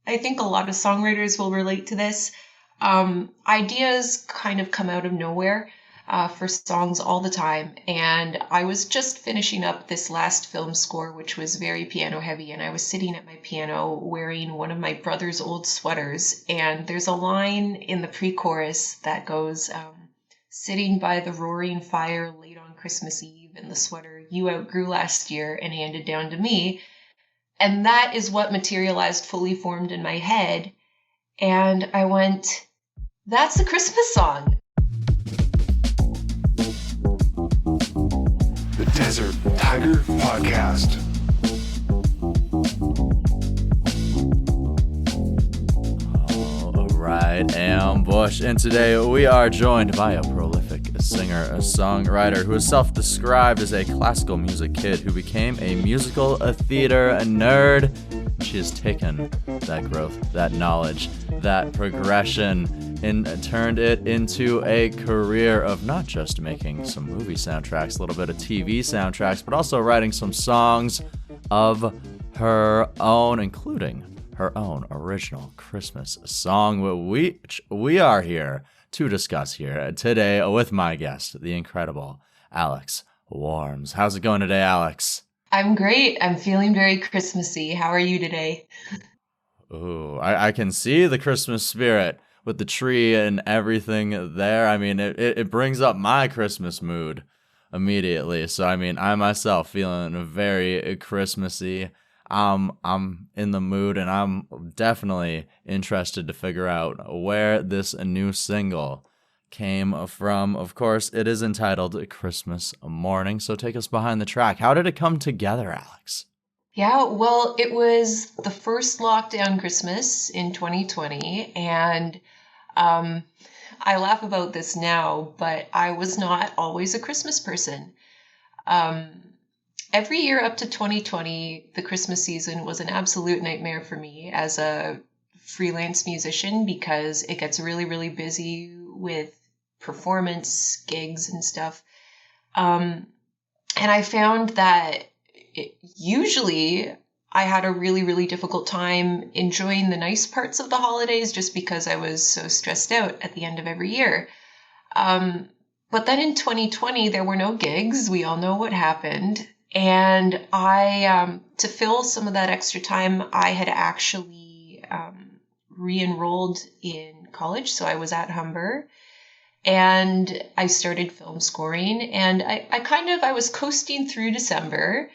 I think a lot of songwriters will relate to this. Ideas kind of come out of nowhere for songs all the time. And I was just finishing up this last film score, which was very piano heavy. And I was sitting at my piano wearing one of my brother's old sweaters. And there's a line in the pre-chorus that goes, sitting by the roaring fire late on Christmas Eve in the sweater you outgrew last year and handed down to me. And that is what materialized, fully formed in my head. And I went, that's the Christmas song. The Desert Tiger Podcast. All right, Ambush. And today we are joined by a prolific singer-songwriter who is self-described as a classical music kid who became a musical theater nerd. She has taken that growth, that knowledge, that progression, and turned it into a career of not just making some movie soundtracks, a little bit of TV soundtracks, but also writing some songs of her own, including her own original Christmas song, which we are here to discuss here today with my guest, the incredible Alex Whorms. How's it going today, Alex? I'm great. I'm feeling very Christmassy. How are you today? Ooh, I can see the Christmas spirit with the tree and everything there. I mean, it brings up my Christmas mood immediately. So, I mean, I myself feeling very Christmassy. I'm in the mood, and I'm definitely interested to figure out where this new single came from. Of course, it is entitled Christmas Morning, so take us behind the track. How did it come together, Alex? Yeah, well, it was the first lockdown Christmas in 2020, and I laugh about this now, but I was not always a Christmas person. Every year up to 2020, the Christmas season was an absolute nightmare for me as a freelance musician because it gets really, really busy with performance gigs and stuff. And I found that usually I had a really, really difficult time enjoying the nice parts of the holidays just because I was so stressed out at the end of every year. But then in 2020, there were no gigs. We all know what happened. And I, to fill some of that extra time, I had actually re-enrolled in college. So I was at Humber and I started film scoring, and I was coasting through December,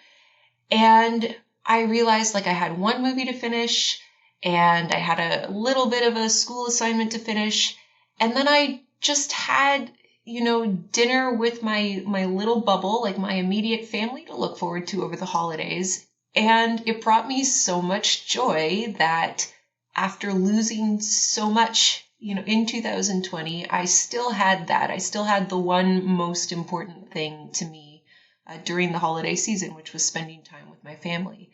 and I realized like I had one movie to finish and I had a little bit of a school assignment to finish. And then I just had, dinner with my little bubble, like my immediate family to look forward to over the holidays. And it brought me so much joy that after losing so much, in 2020, I still had that. I still had the one most important thing to me during the holiday season, which was spending time with my family.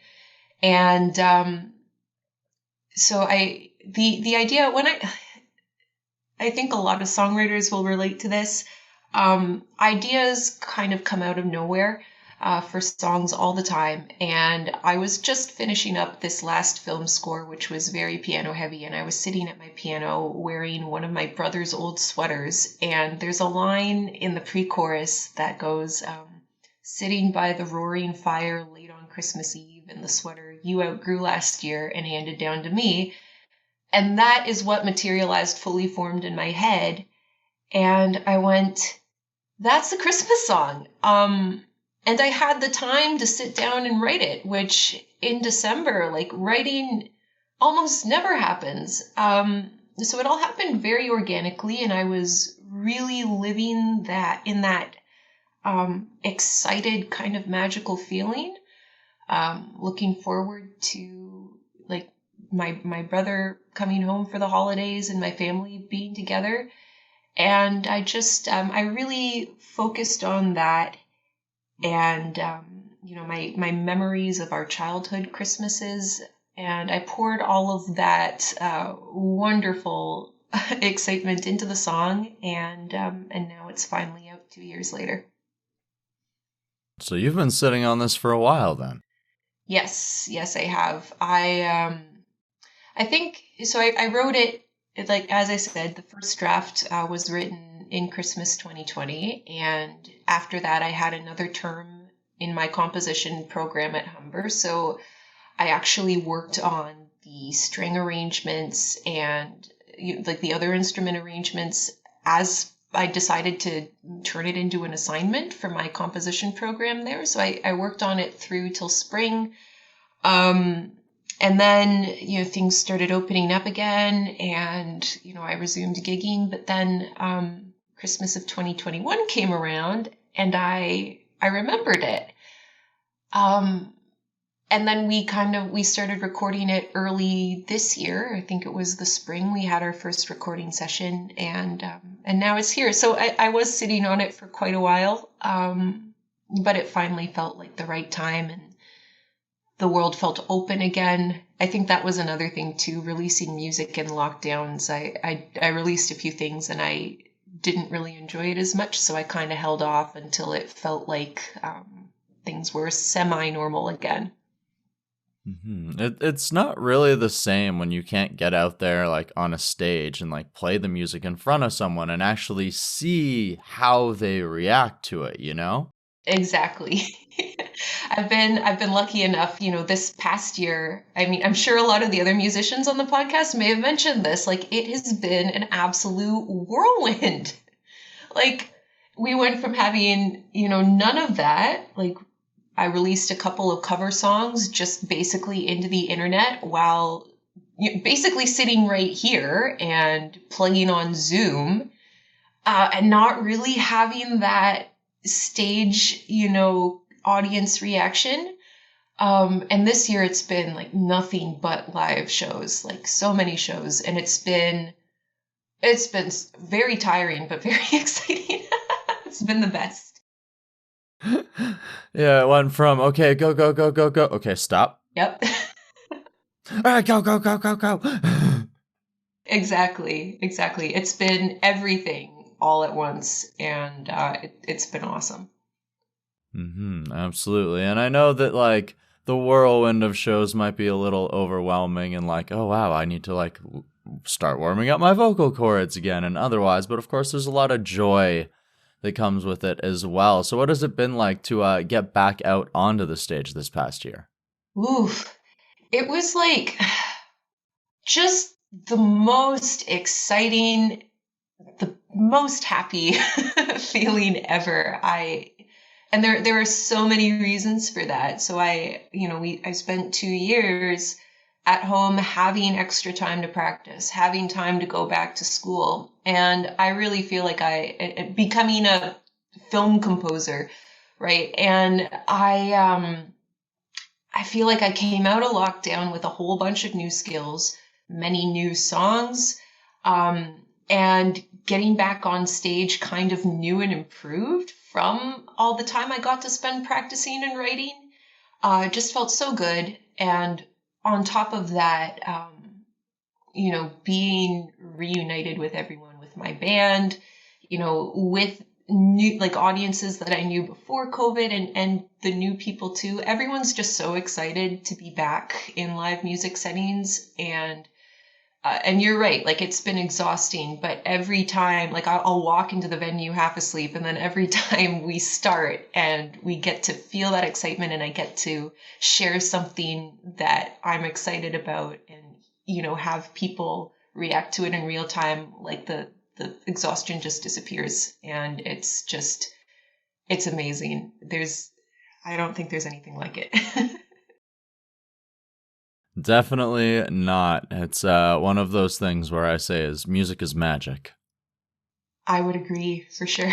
And so the idea, I think a lot of songwriters will relate to this. Ideas kind of come out of nowhere for songs all the time. And I was just finishing up this last film score, which was very piano heavy. And I was sitting at my piano wearing one of my brother's old sweaters. And there's a line in the pre-chorus that goes, sitting by the roaring fire late on Christmas Eve in the sweater you outgrew last year and handed down to me. And that is what materialized, fully formed in my head. And I went, that's the Christmas song. And I had the time to sit down and write it, which in December, like writing almost never happens. So it all happened very organically, and I was really living that in that excited kind of magical feeling, looking forward to like my brother coming home for the holidays and my family being together. And I just, I really focused on that. And, my memories of our childhood Christmases, and I poured all of that wonderful excitement into the song, and now it's finally out 2 years later. So you've been sitting on this for a while then? Yes, I have. I think so. I wrote it like, as I said, the first draft was written in Christmas 2020. And after that, I had another term in my composition program at Humber. So I actually worked on the string arrangements and like the other instrument arrangements as I decided to turn it into an assignment for my composition program there. So I worked on it through till spring. And then, things started opening up again and, I resumed gigging, but then, Christmas of 2021 came around and I remembered it. And then we started recording it early this year. I think it was the spring. We had our first recording session and now it's here. So I was sitting on it for quite a while. But it finally felt like the right time and the world felt open again. I think that was another thing too, releasing music in lockdowns. I released a few things and I didn't really enjoy it as much. So I kind of held off until it felt like things were semi-normal again. It's not really the same when you can't get out there like on a stage and like play the music in front of someone and actually see how they react to it, Exactly. I've been lucky enough, this past year. I mean, I'm sure a lot of the other musicians on the podcast may have mentioned this. Like, it has been an absolute whirlwind. Like, we went from having, none of that. Like, I released a couple of cover songs just basically into the internet while basically sitting right here and playing on Zoom, and not really having that stage, audience reaction. And this year it's been like nothing but live shows, like so many shows. And it's been very tiring, but very exciting. It's been the best. Yeah, it went from, okay, go, go, go, go, go. Okay, stop. Yep. All right, go, go, go, go, go. Exactly. It's been everything all at once. And it's been awesome. Absolutely. And I know that like the whirlwind of shows might be a little overwhelming and like, oh wow, I need to like start warming up my vocal cords again and otherwise. But of course, there's a lot of joy that comes with it as well. So what has it been like to get back out onto the stage this past year? Oof. It was like just the most exciting, the most happy feeling ever. And there are so many reasons for that. So I spent 2 years at home having extra time to practice, having time to go back to school. And I really feel like becoming a film composer, right? And I feel like I came out of lockdown with a whole bunch of new skills, many new songs, and getting back on stage kind of new and improved from all the time I got to spend practicing and writing. It just felt so good. And on top of that, being reunited with everyone, with my band, with new like audiences that I knew before COVID and the new people too. Everyone's just so excited to be back in live music settings. And you're right, like it's been exhausting, but every time, like I'll walk into the venue half asleep, and then every time we start and we get to feel that excitement and I get to share something that I'm excited about and, have people react to it in real time, like the exhaustion just disappears. And it's amazing. I don't think there's anything like it. Definitely not. It's one of those things where I say is music is magic. I would agree for sure.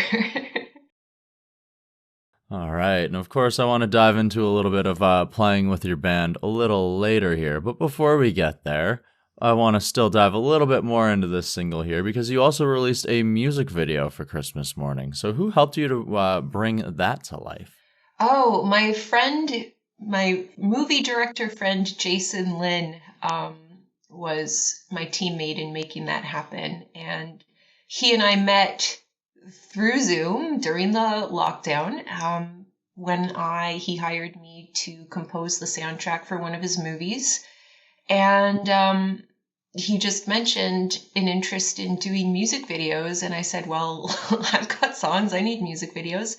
All right. And of course, I want to dive into a little bit of playing with your band a little later here. But before we get there, I want to still dive a little bit more into this single here because you also released a music video for Christmas morning. So who helped you to bring that to life? Oh, my movie director friend, Jason Lin, was my teammate in making that happen. And he and I met through Zoom during the lockdown, when he hired me to compose the soundtrack for one of his movies. And he just mentioned an interest in doing music videos. And I said, well, I've got songs, I need music videos.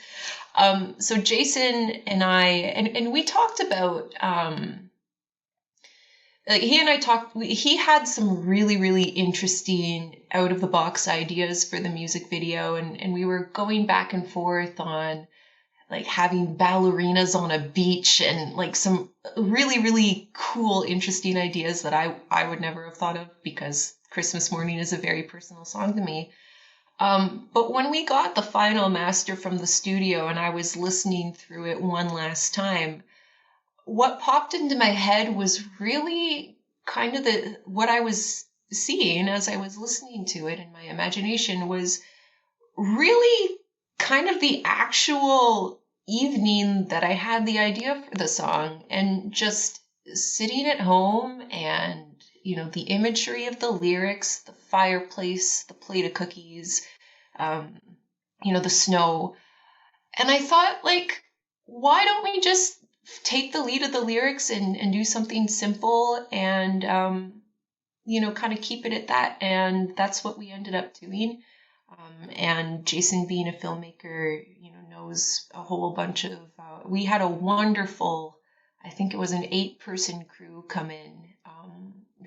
So Jason and and we talked about, like he and I talked, he had some really, really interesting out of the box ideas for the music video. And we were going back and forth on like having ballerinas on a beach and like some really, really cool, interesting ideas that I would never have thought of, because Christmas Morning is a very personal song to me. But when we got the final master from the studio and I was listening through it one last time, what popped into my head was really kind of what I was seeing as I was listening to it in my imagination was really kind of the actual evening that I had the idea for the song, and just sitting at home and, the imagery of the lyrics, the fireplace, the plate of cookies, the snow. And I thought, like, why don't we just take the lead of the lyrics and do something simple and, kind of keep it at that. And that's what we ended up doing. And Jason, being a filmmaker, knows a whole bunch of, we had a wonderful, I think it was an 8-person crew come in,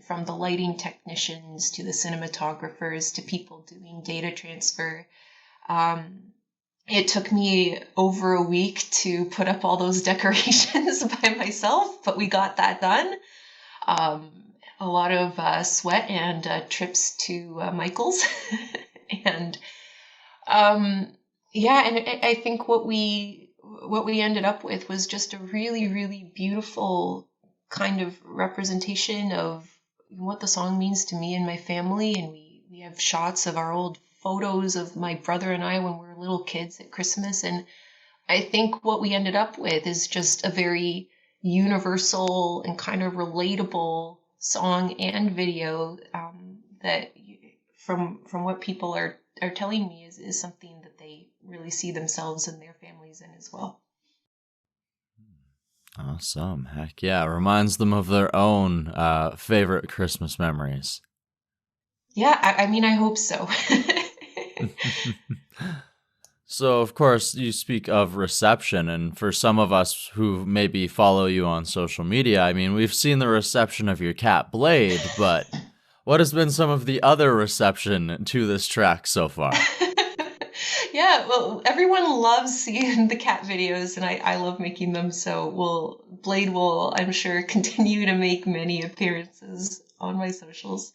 from the lighting technicians to the cinematographers to people doing data transfer. It took me over a week to put up all those decorations by myself, but we got that done. A lot of sweat and trips to Michael's. And and I think what we ended up with was just a really, really beautiful kind of representation of what the song means to me and my family. And we have shots of our old photos of my brother and I when we were little kids at Christmas. And I think what we ended up with is just a very universal and kind of relatable song and video, that from what people are telling me is something that they really see themselves and their families in as well. Awesome. Heck yeah. Reminds them of their own favorite Christmas memories. Yeah, I mean, I hope so. So, of course, you speak of reception, and for some of us who maybe follow you on social media, I mean, we've seen the reception of your cat Blade, but what has been some of the other reception to this track so far? Yeah, well, everyone loves seeing the cat videos, and I love making them, so Blade will, I'm sure, continue to make many appearances on my socials.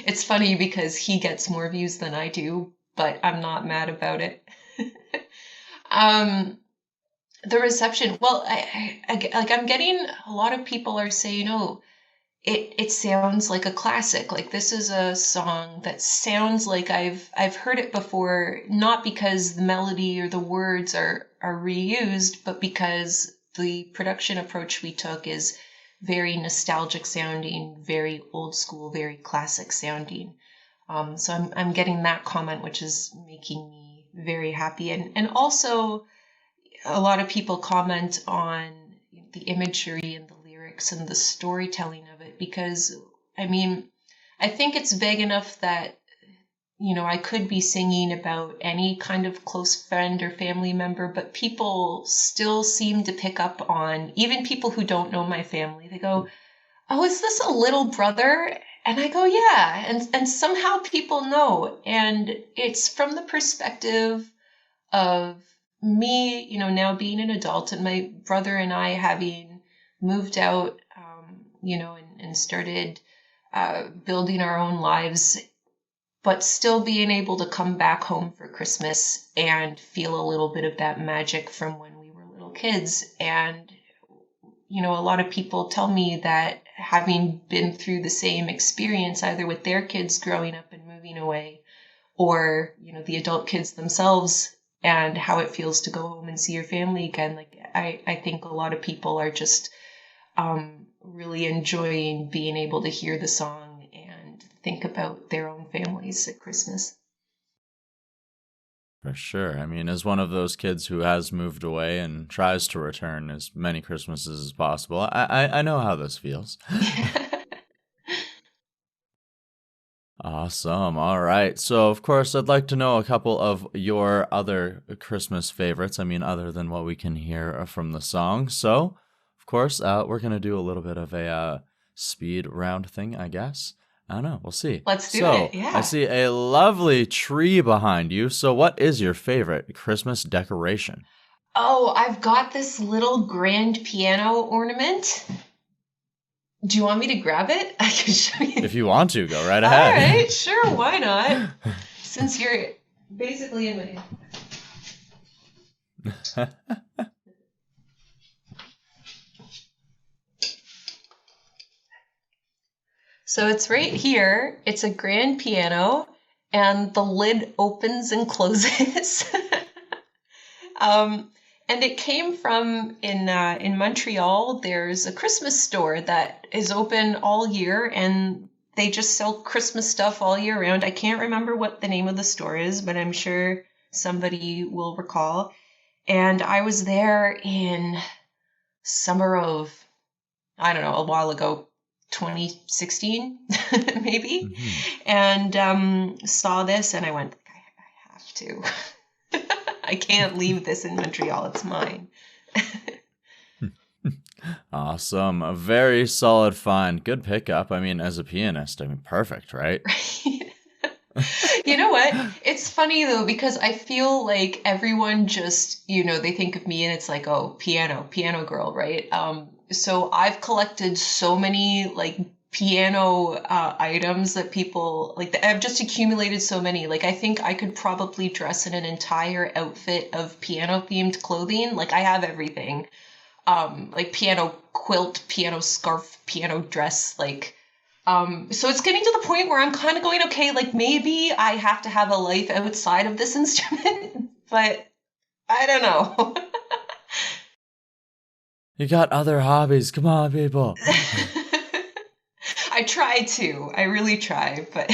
It's funny because he gets more views than I do, but I'm not mad about it. The reception, well, I'm getting a lot of people are saying, oh, it sounds like a classic. Like, this is a song that sounds like I've heard it before, not because the melody or the words are reused, but because the production approach we took is very nostalgic sounding, very old school, very classic sounding. So I'm getting that comment, which is making me very happy. And also a lot of people comment on the imagery and the lyrics and the storytelling of it, because I mean, I think it's vague enough that, I could be singing about any kind of close friend or family member, but people still seem to pick up on, even people who don't know my family, they go, oh, is this a little brother? And I go, yeah. And somehow people know. And it's from the perspective of me, now being an adult, and my brother and I having moved out, and started building our own lives, but still being able to come back home for Christmas and feel a little bit of that magic from when we were little kids. And, a lot of people tell me that having been through the same experience, either with their kids growing up and moving away, or, the adult kids themselves, and how it feels to go home and see your family again. Like, I think a lot of people are just really enjoying being able to hear the song and think about their own families at Christmas. For sure. I mean, as one of those kids who has moved away and tries to return as many Christmases as possible, I know how this feels. Awesome. All right. So, of course, I'd like to know a couple of your other Christmas favorites. I mean, other than what we can hear from the song. So, of course, we're going to do a little bit of a speed round thing, I guess. I don't know. We'll see. Let's do So, it. Yeah. I see a lovely tree behind you. So, what is your favorite Christmas decoration? Oh, I've got this little grand piano ornament. Do you want me to grab it? I can show you. If you want to, go right All ahead. right, sure, why not? Since you're basically in my... So it's right here. It's a grand piano, and the lid opens and closes. And it came from in Montreal. There's a Christmas store that is open all year, and they just sell Christmas stuff all year round. I can't remember what the name of the store is, but I'm sure somebody will recall. And I was there in summer of, I don't know, a while ago, 2016, maybe, and saw this, and I went, I have to. I can't leave this in Montreal. It's mine. Awesome. A very solid find. Good pickup. I mean, as a pianist, I mean, perfect, right? You know what? It's funny though, because I feel like everyone just, they think of me and it's like, oh, piano girl, right? So I've collected so many like piano items that people like. I've just accumulated so many. Like I think I could probably dress in an entire outfit of piano themed clothing. Like I have everything. Like piano quilt, piano scarf, piano dress, like. So it's getting to the point where I'm kind of going, okay, like maybe I have to have a life outside of this instrument, but I don't know. You got other hobbies. Come on, people. I try to. I really try, but...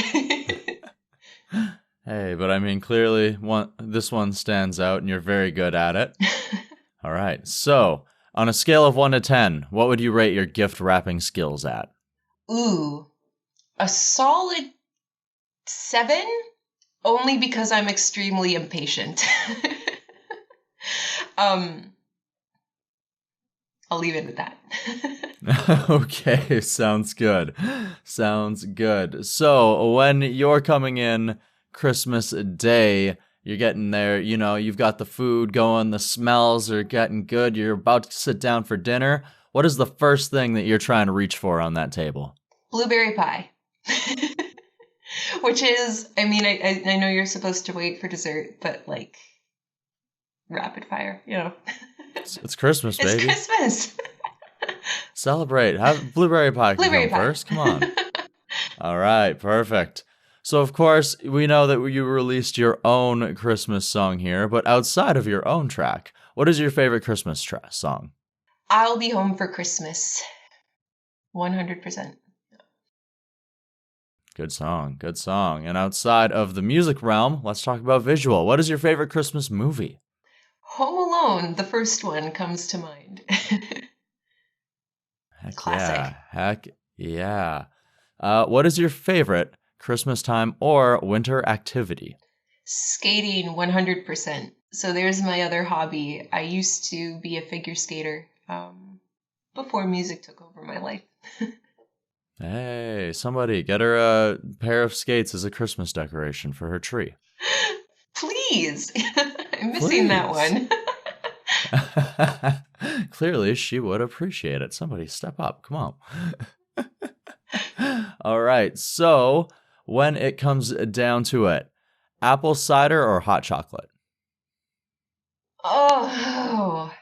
Hey, but I mean, clearly this one stands out and you're very good at it. All right. So, on a scale of 1 to 10, what would you rate your gift wrapping skills at? Ooh, a solid 7, only because I'm extremely impatient. I'll leave it at that. Okay, sounds good. Sounds good. So, when you're coming in Christmas Day, you're getting there, you've got the food going, the smells are getting good, you're about to sit down for dinner. What is the first thing that you're trying to reach for on that table? Blueberry pie. Which is, I mean, I know you're supposed to wait for dessert, but like, rapid fire, It's Christmas, baby. It's Christmas. Celebrate. Have blueberry pie. Blueberry pie first. Come on. All right, perfect. So, of course, we know that you released your own Christmas song here, but outside of your own track, what is your favorite Christmas song? I'll Be Home for Christmas. 100%. Good song, good song. And outside of the music realm, let's talk about visual. What is your favorite Christmas movie? Home Alone, the first one, comes to mind. Heck Classic. Yeah, heck yeah. What is your favorite Christmas time or winter activity? Skating, 100%. So there's my other hobby. I used to be a figure skater before music took over my life. Hey, somebody get her a pair of skates as a Christmas decoration for her tree. Please. I'm missing that one. Clearly, she would appreciate it. Somebody step up. Come on. All right. So, when it comes down to it, apple cider or hot chocolate? Oh,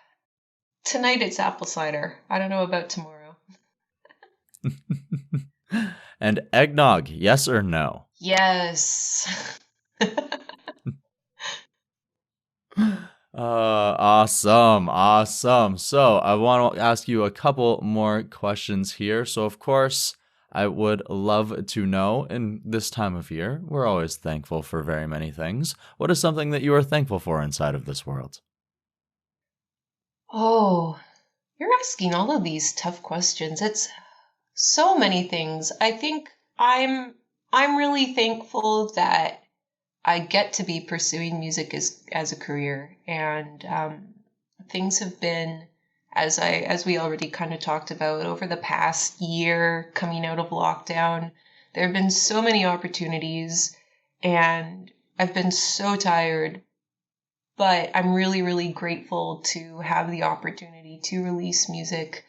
tonight it's apple cider. I don't know about tomorrow. And eggnog, yes or no? Yes. Awesome. So I want to ask you a couple more questions here. So, of course, I would love to know, in this time of year, we're always thankful for very many things. What is something that you are thankful for inside of this world? Oh, you're asking all of these tough questions. It's so many things. I think I'm I'm really thankful that I get to be pursuing music as a career, and things have been, as we already kind of talked about, over the past year coming out of lockdown, there have been so many opportunities, and I've been so tired, but I'm really, really grateful to have the opportunity to release music.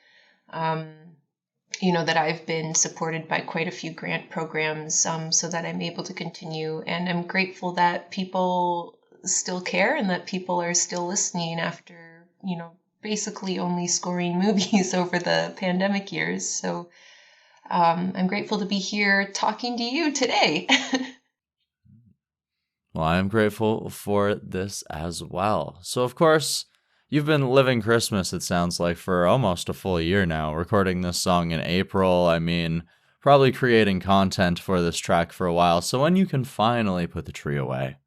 That I've been supported by quite a few grant programs, so that I'm able to continue. And I'm grateful that people still care and that people are still listening after, basically only scoring movies over the pandemic years. So I'm grateful to be here talking to you today. Well, I am grateful for this as well. So, of course, you've been living Christmas, it sounds like, for almost a full year now, recording this song in April. I mean, probably creating content for this track for a while. So when you can finally put the tree away,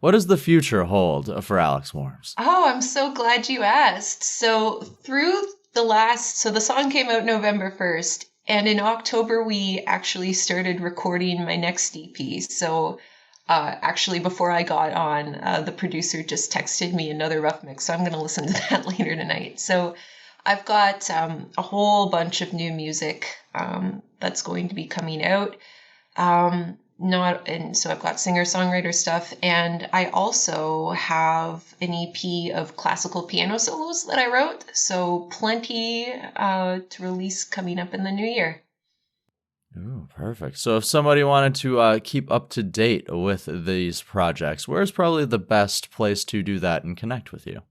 what does the future hold for Alex Whorms? Oh, I'm so glad you asked. So the song came out November 1st, and in October we actually started recording my next EP. So actually, before I got on, the producer just texted me another rough mix, so I'm going to listen to that later tonight. So I've got a whole bunch of new music that's going to be coming out. So I've got singer-songwriter stuff, and I also have an EP of classical piano solos that I wrote. So plenty to release coming up in the new year. Ooh, perfect. So if somebody wanted to keep up to date with these projects, where's probably the best place to do that and connect with you?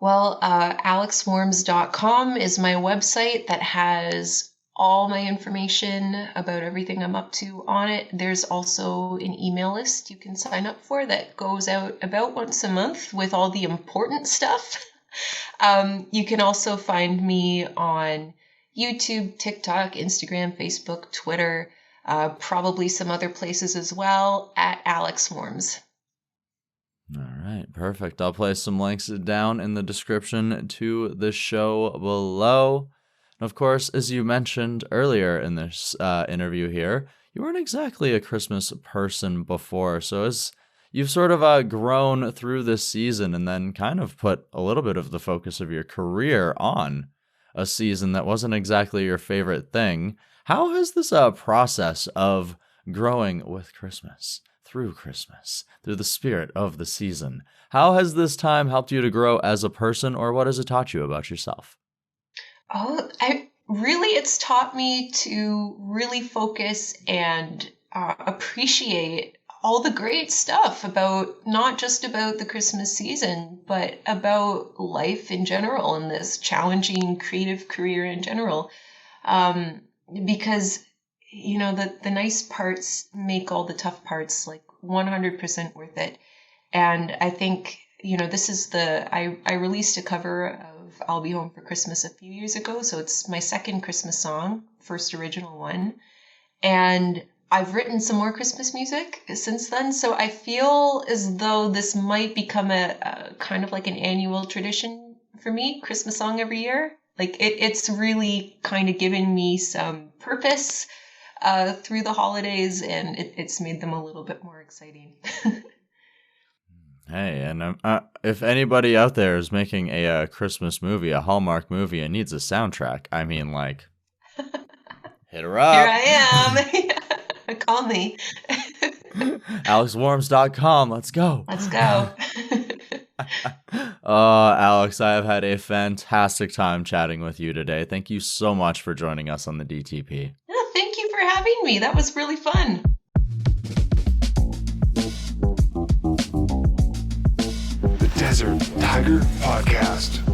Well, alexwhorms.com is my website that has all my information about everything I'm up to on it. There's also an email list you can sign up for that goes out about once a month with all the important stuff. You can also find me on YouTube, TikTok, Instagram, Facebook, Twitter, probably some other places as well, at Alex Whorms. All right, perfect. I'll place some links down in the description to the show below. And of course, as you mentioned earlier in this interview here, you weren't exactly a Christmas person before. So as you've sort of grown through this season and then kind of put a little bit of the focus of your career on a season that wasn't exactly your favorite thing, how has this process of growing with Christmas, through the spirit of the season, how has this time helped you to grow as a person, or what has it taught you about yourself? It's taught me to really focus and appreciate all the great stuff about, not just about the Christmas season, but about life in general and this challenging creative career in general. Because, the nice parts make all the tough parts like 100% worth it. And I think, this is I released a cover of I'll Be Home for Christmas a few years ago. So it's my second Christmas song, first original one. And I've written some more Christmas music since then, so I feel as though this might become a kind of like an annual tradition for me, Christmas song every year. Like it's really kind of given me some purpose through the holidays, and it's made them a little bit more exciting. Hey, and if anybody out there is making a Christmas movie, a Hallmark movie, and needs a soundtrack, I mean, like, hit her up. Here I am. Call me. AlexWhorms.com. Let's go. Let's go. Alex, I have had a fantastic time chatting with you today. Thank you so much for joining us on the DTP. Oh, thank you for having me. That was really fun. The Desert Tiger Podcast.